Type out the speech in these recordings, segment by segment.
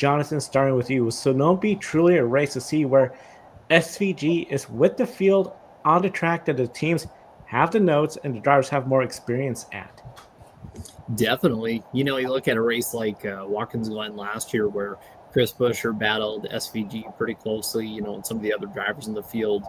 Jonathan, starting with you. Will Sonoma be truly a race to see where SVG is with the field on the track that the teams have the notes and the drivers have more experience at? Definitely. You look at a race like Watkins Glen last year where Chris Buescher battled SVG pretty closely, and some of the other drivers in the field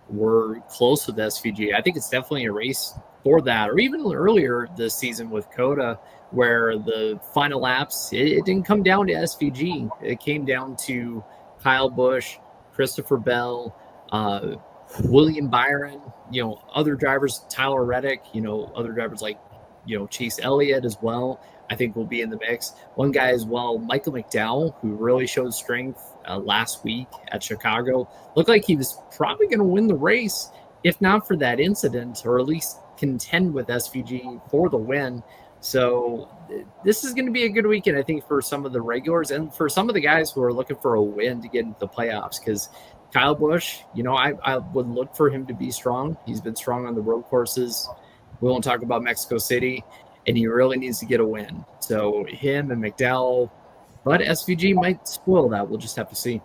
were close with SVG. I think it's definitely a race for that. Or even earlier this season with Coda, where the final laps, it didn't come down to SVG. It came down to Kyle Busch, Christopher Bell, William Byron, other drivers, Tyler Reddick, other drivers like Chase Elliott as well, I think will be in the mix. One guy as well, Michael McDowell, who really showed strength last week at Chicago, looked like he was probably going to win the race, if not for that incident, or at least contend with SVG for the win. So this is going to be a good weekend, I think, for some of the regulars and for some of the guys who are looking for a win to get into the playoffs. Because Kyle Busch, I would look for him to be strong. He's been strong on the road courses. We won't talk about Mexico City, and he really needs to get a win. So him and McDowell, but SVG might spoil that. We'll just have to see.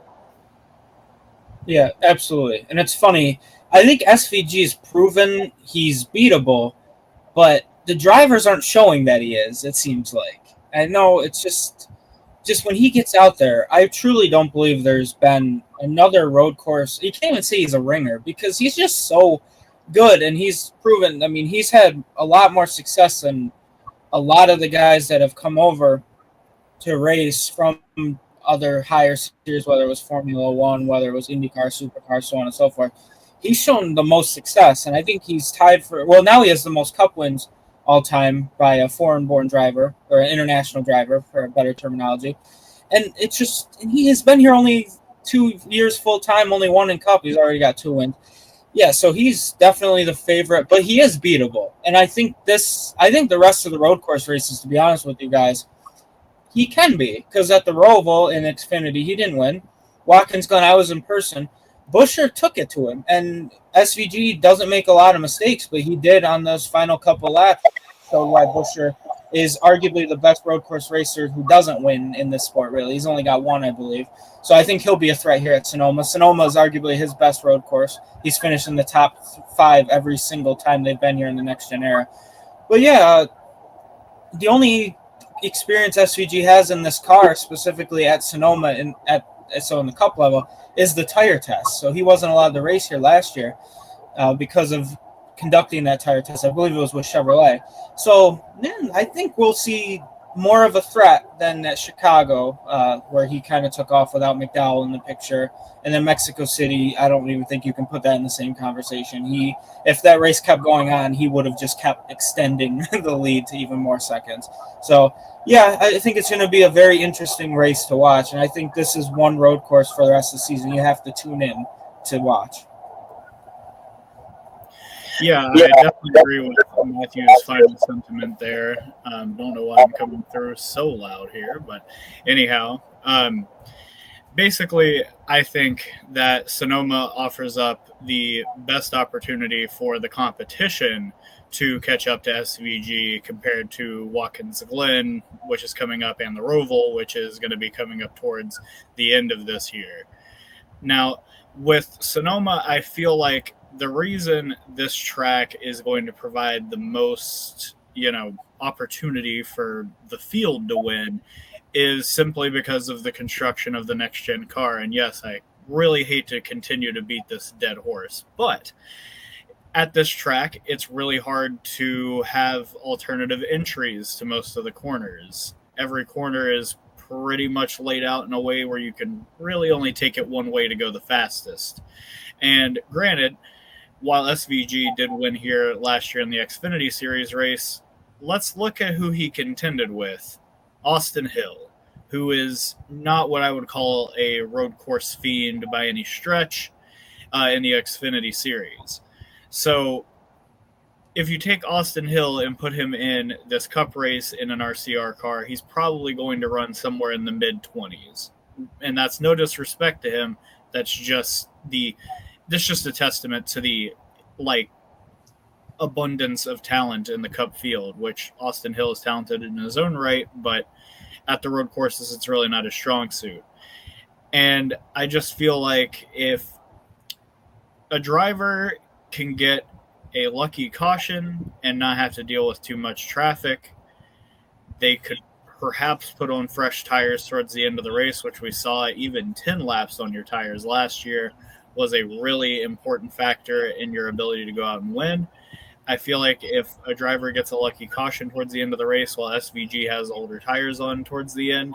Yeah, absolutely. And it's funny. I think SVG's proven he's beatable, but the drivers aren't showing that he is, it seems like. I know it's just when he gets out there, I truly don't believe there's been another road course. You can't even say he's a ringer because he's just so good, and he's proven. I mean, he's had a lot more success than a lot of the guys that have come over to race from other higher series, whether it was Formula One, whether it was IndyCar, Supercar, so on and so forth. He's shown the most success, and I think he's tied for. Well, now he has the most Cup wins all time by a foreign-born driver or an international driver, for a better terminology. And it's just, and he has been here only 2 years full time, only one in Cup. He's already got 2 wins. Yeah, so he's definitely the favorite, but he is beatable. And I think the rest of the road course races, to be honest with you guys, he can be. Because at the Roval in Xfinity, he didn't win. Watkins Glen, I was in person. Buescher took it to him. And SVG doesn't make a lot of mistakes, but he did on those final couple laps. So why Buescher is arguably the best road course racer who doesn't win in this sport, really. He's only got 1, I believe. So I think he'll be a threat here at Sonoma. Sonoma is arguably his best road course. He's finished in the top 5 every single time they've been here in the next gen era. But yeah, the only experience SVG has in this car, specifically at Sonoma in the Cup level, is the tire test. So he wasn't allowed to race here last year because of conducting that tire test. I believe it was with Chevrolet. So man, I think we'll see more of a threat than at Chicago, where he kind of took off without McDowell in the picture. And then Mexico City, I don't even think you can put that in the same conversation. If that race kept going on, he would have just kept extending the lead to even more seconds. So yeah, I think it's going to be a very interesting race to watch. And I think this is one road course for the rest of the season you have to tune in to watch. Yeah, I definitely agree with Matthew's final sentiment there. Don't know why I'm coming through so loud here, but anyhow, basically, I think that Sonoma offers up the best opportunity for the competition to catch up to SVG compared to Watkins Glen, which is coming up, and the Roval, which is going to be coming up towards the end of this year. Now, with Sonoma, I feel like the reason this track is going to provide the most, opportunity for the field to win is simply because of the construction of the next-gen car. And yes, I really hate to continue to beat this dead horse, but at this track, it's really hard to have alternative entries to most of the corners. Every corner is pretty much laid out in a way where you can really only take it one way to go the fastest. And granted, while SVG did win here last year in the Xfinity Series race, let's look at who he contended with. Austin Hill, who is not what I would call a road course fiend by any stretch in the Xfinity Series. So if you take Austin Hill and put him in this Cup race in an RCR car, he's probably going to run somewhere in the mid-20s. And that's no disrespect to him. That's just a testament to the abundance of talent in the Cup field, which Austin Hill is talented in his own right, but at the road courses, it's really not a strong suit. And I just feel like if a driver can get a lucky caution and not have to deal with too much traffic, they could perhaps put on fresh tires towards the end of the race, which we saw even 10 laps on your tires last year was a really important factor in your ability to go out and win. I feel like if a driver gets a lucky caution towards the end of the race while SVG has older tires on towards the end,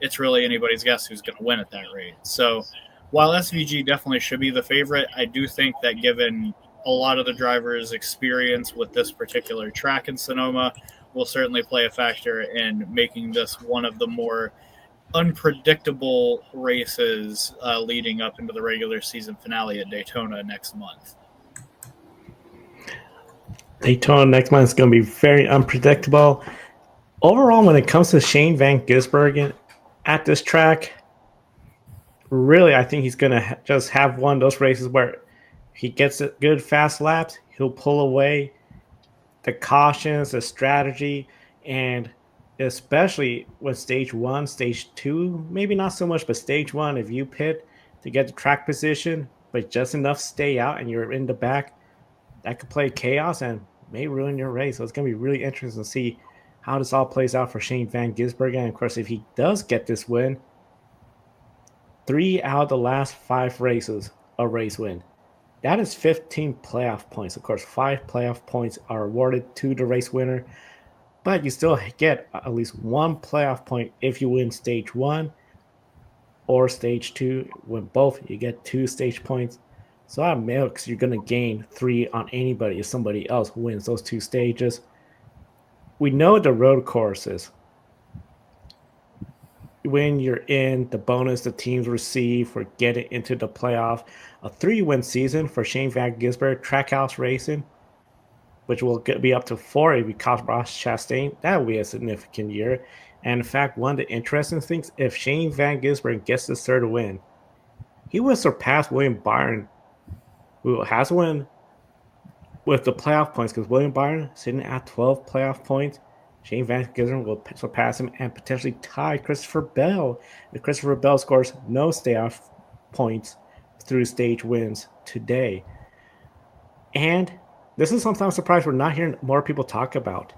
it's really anybody's guess who's going to win at that rate. So while SVG definitely should be the favorite, I do think that given a lot of the drivers' experience with this particular track in Sonoma will certainly play a factor in making this one of the more unpredictable races leading up into the regular season finale at Daytona next month. Daytona next month is going to be very unpredictable. Overall, when it comes to Shane van Gisbergen at this track, really, I think he's going to just have one of those races where he gets a good fast laps, he'll pull away. The cautions, the strategy, and especially with stage 1, stage 2, maybe not so much, but stage 1, if you pit to get the track position, but just enough stay out and you're in the back, that could play chaos and may ruin your race. So it's going to be really interesting to see how this all plays out for Shane van Gisbergen. And of course, if he does get this win, 3 out of the last 5 races, a race win. That is 15 playoff points. Of course, 5 playoff points are awarded to the race winner, but you still get at least 1 playoff point if you win stage 1 or stage 2. Win both, you get 2 stage points. So that makes you're going to gain 3 on anybody if somebody else wins those 2 stages. We know the road courses. When you're in, the bonus the teams receive for getting into the playoff, a 3-win season for Shane van Gisbergen, Trackhouse Racing, which will be up to 4 if we count Ross Chastain. That will be a significant year. And in fact, one of the interesting things, if Shane van Gisbergen gets the 3rd win, he will surpass William Byron, who has won with the playoff points, because William Byron sitting at 12 playoff points. Shane van Gisbergen will surpass him and potentially tie Christopher Bell. If Christopher Bell scores no stay-off points through stage wins today. And this is something I'm surprised we're not hearing more people talk about.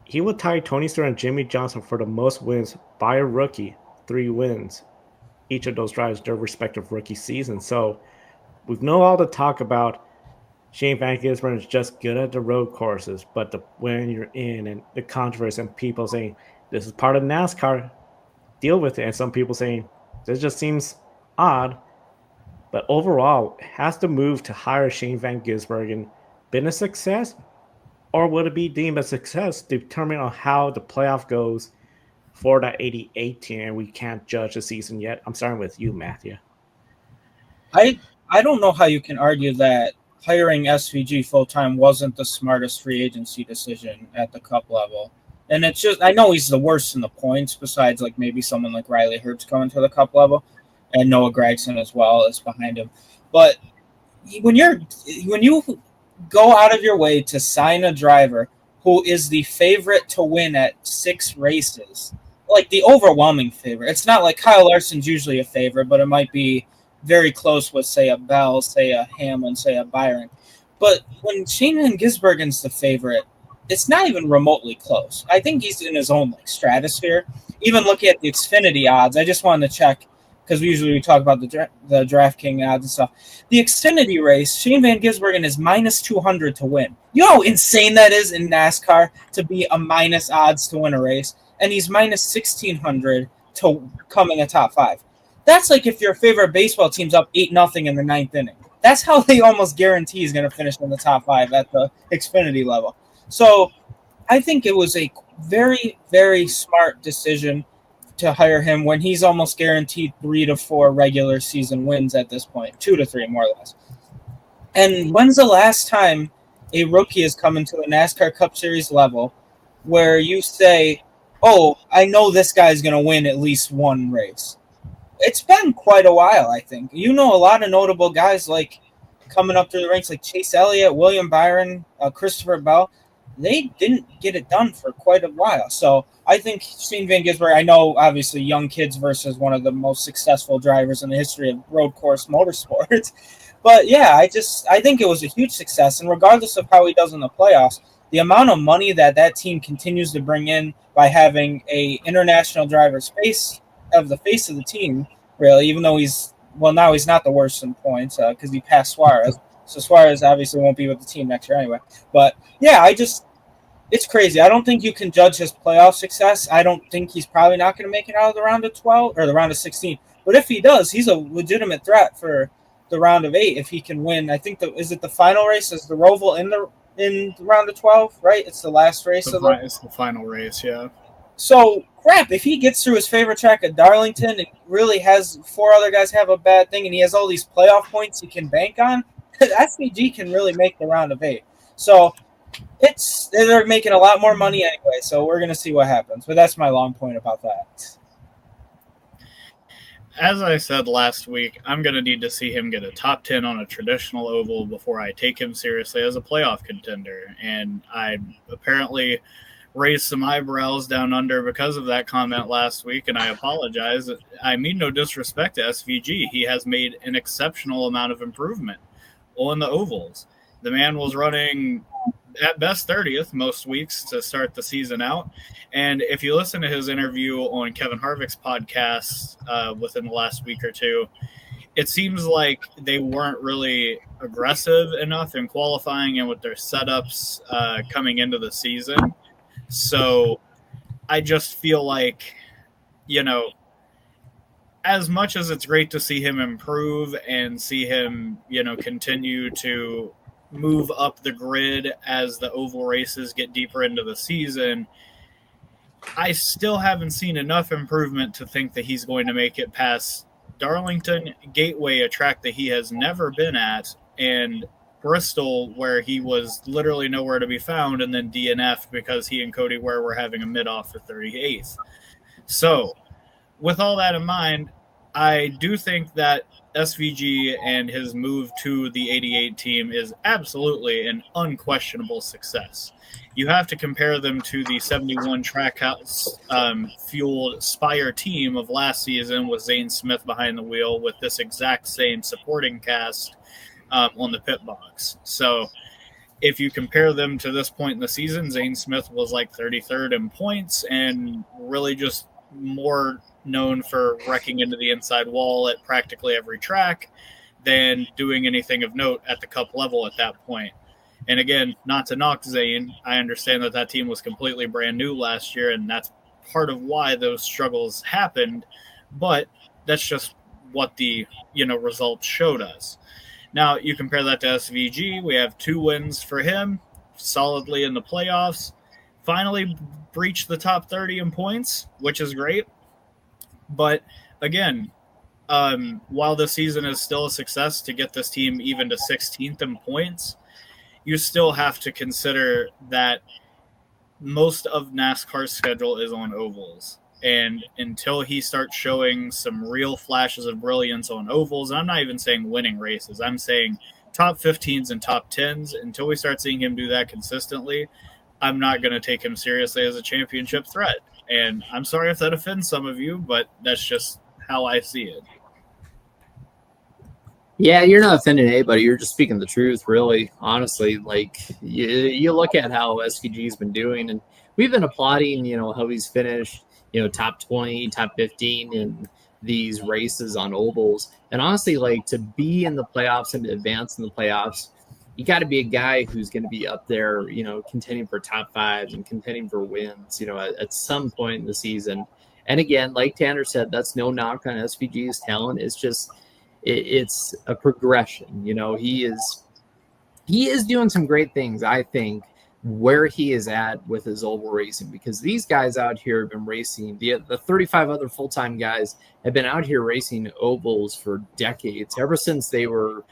He will tie Tony Stewart and Jimmy Johnson for the most wins by a rookie, 3 wins. Each of those drives their respective rookie season. So we know all the talk about Shane van Gisbergen is just good at the road courses, but when you're in and the controversy and people saying this is part of NASCAR, deal with it. And some people saying this just seems odd. But overall, has the move to hire Shane van Gisbergen been a success? Or would it be deemed a success depending on how the playoff goes for that 88 team? And we can't judge the season yet. I'm starting with you, Matthew. I don't know how you can argue that hiring SVG full-time wasn't the smartest free agency decision at the Cup level. And it's just, I know he's the worst in the points, besides like maybe someone like Riley Herbst coming to the Cup level, and Noah Gragson as well is behind him. But when you go out of your way to sign a driver who is the favorite to win at 6 races, like the overwhelming favorite, it's not like Kyle Larson's usually a favorite, but it might be very close with, say, a Bell, say a Hamlin, say a Byron. But when Shane van Gisbergen's the favorite, it's not even remotely close. I think he's in his own stratosphere. Even looking at the Xfinity odds, I just wanted to check, because we talk about the DraftKings odds and stuff. The Xfinity race, Shane van Gisbergen is minus 200 to win. You know how insane that is in NASCAR to be a minus odds to win a race? And he's minus 1,600 to come in the top 5. That's like if your favorite baseball team's up 8-0 in the 9th inning. That's how they almost guarantee he's going to finish in the top 5 at the Xfinity level. So I think it was a very, very smart decision to hire him when he's almost guaranteed 3 to 4 regular season wins at this point, 2 to 3 more or less. And when's the last time a rookie has come into the NASCAR Cup Series level where you say, oh, I know this guy's going to win at least one race? It's been quite a while, I think. You know, a lot of notable guys like coming up through the ranks like Chase Elliott, William Byron, Christopher Bell. they didn't get it done for quite a while. So I think Shane van Gisbergen, I know obviously young kids versus one of the most successful drivers in the history of road course motorsports. But yeah, I think it was a huge success. And regardless of how he does in the playoffs, the amount of money that team continues to bring in by having a international driver's face of the team, really, even though now he's not the worst in points because he passed Suarez. So Suarez obviously won't be with the team next year anyway. But yeah, it's crazy. I don't think you can judge his playoff success. I don't think he's probably not going to make it out of the round of 12 or the round of 16. But if he does, he's a legitimate threat for the round of 8 if he can win. I think is it the final race? Is the Roval in the round of 12, right? It's the last race It's the final race, yeah. So crap, if he gets through his favorite track at Darlington and really has 4 other guys have a bad thing and he has all these playoff points he can bank on, SVG can really make the round of 8. So they're making a lot more money anyway, so we're gonna see what happens. But that's my long point about that. As I said last week, I'm going to need to see him get a top 10 on a traditional oval before I take him seriously as a playoff contender. And I apparently raised some eyebrows down under because of that comment last week, and I apologize. I mean no disrespect to SVG. He has made an exceptional amount of improvement on the ovals. The man was running at best 30th most weeks to start the season out. And if you listen to his interview on Kevin Harvick's podcast within the last week or two, it seems like they weren't really aggressive enough in qualifying and with their setups coming into the season. So I just feel like, as much as it's great to see him improve and see him, continue to move up the grid as the oval races get deeper into the season, I still haven't seen enough improvement to think that he's going to make it past Darlington, Gateway, a track that he has never been at, and Bristol, where he was literally nowhere to be found, and then DNF because he and Cody Ware were having a mid-off for 38th. So, with all that in mind, I do think that SVG and his move to the 88 team is absolutely an unquestionable success. You have to compare them to the 71 Trackhouse fueled Spire team of last season with Zane Smith behind the wheel with this exact same supporting cast on the pit box. So if you compare them to this point in the season, Zane Smith was like 33rd in points and really just more known for wrecking into the inside wall at practically every track than doing anything of note at the cup level at that point. And again, not to knock Zane, I understand that team was completely brand new last year, and that's part of why those struggles happened, but that's just what the results showed us. Now, you compare that to SVG, we have 2 wins for him, solidly in the playoffs, finally breached the top 30 in points, which is great. But again, while this season is still a success to get this team even to 16th in points, you still have to consider that most of NASCAR's schedule is on ovals. And until he starts showing some real flashes of brilliance on ovals, and I'm not even saying winning races, I'm saying top 15s and top 10s, until we start seeing him do that consistently, I'm not going to take him seriously as a championship threat. And I'm sorry if that offends some of you, but that's just how I see it. Yeah, you're not offending anybody. You're just speaking the truth, really, honestly. Like, you look at how SVG's been doing, and we've been applauding, how he's finished, top 20, top 15 in these races on ovals. And honestly, like, to be in the playoffs and to advance in the playoffs, you got to be a guy who's going to be up there, contending for top 5s and contending for wins, at some point in the season. And again, like Tanner said, that's no knock on SVG's talent. It's just, it's a progression. He is doing some great things, I think, where he is at with his oval racing, because these guys out here have been racing, the 35 other full-time guys have been out here racing ovals for decades, ever since they were,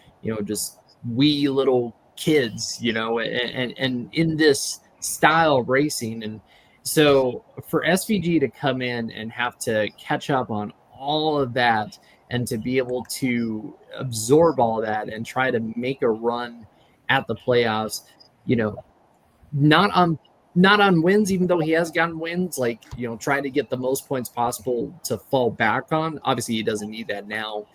just wee little kids, and in this style of racing. And so for SVG to come in and have to catch up on all of that and to be able to absorb all that and try to make a run at the playoffs, not on wins, even though he has gotten wins, like, trying to get the most points possible to fall back on. Obviously, he doesn't need that now,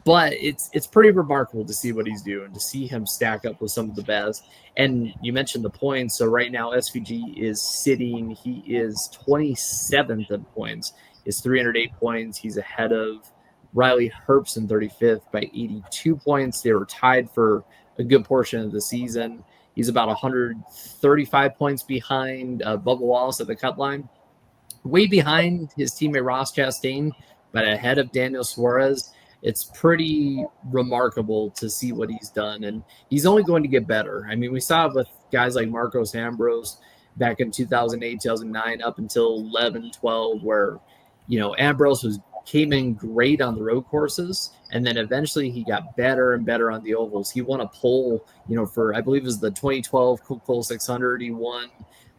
but it's pretty remarkable to see what he's doing, to see him stack up with some of the best. And you mentioned the points. So right now, SVG he is 27th in points, is 308 points. He's ahead of Riley Herbst in 35th by 82 points. They were tied for a good portion of the season. He's about 135 points behind Bubba Wallace at the cut line, way behind his teammate Ross Chastain, but ahead of Daniel Suarez. It's pretty remarkable to see what he's done, and he's only going to get better. I mean, we saw it with guys like Marcos Ambrose back in 2008, 2009, up until 11, 12, where, Ambrose came in great on the road courses, and then eventually he got better and better on the ovals. He won a pole, for, I believe it was the 2012 Coca-Cola 600. He won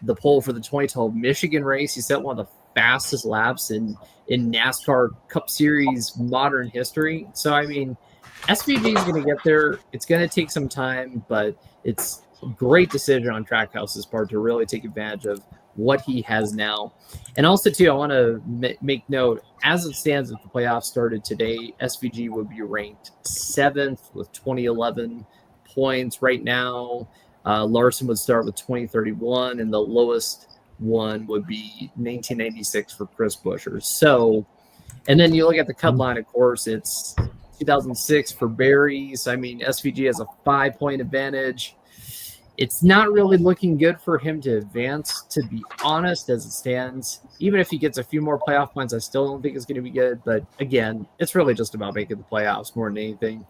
the pole for the 2012 Michigan race. He set one of the fastest laps in NASCAR Cup Series modern history. So, I mean, SVG is going to get there. It's going to take some time, but it's a great decision on Trackhouse's part to really take advantage of what he has now. And also, too, I want to make note, as it stands, if the playoffs started today, SVG would be ranked 7th with 2011 points. Right now, Larson would start with 2031, and the lowest one would be 1996 for Chris Buescher. So, and then you look at the cut line, of course, it's 2006 for Barry. So, I mean, SVG has a 5-point advantage. It's not really looking good for him to advance, to be honest, as it stands. Even if he gets a few more playoff points, I still don't think it's going to be good. But again, it's really just about making the playoffs more than anything.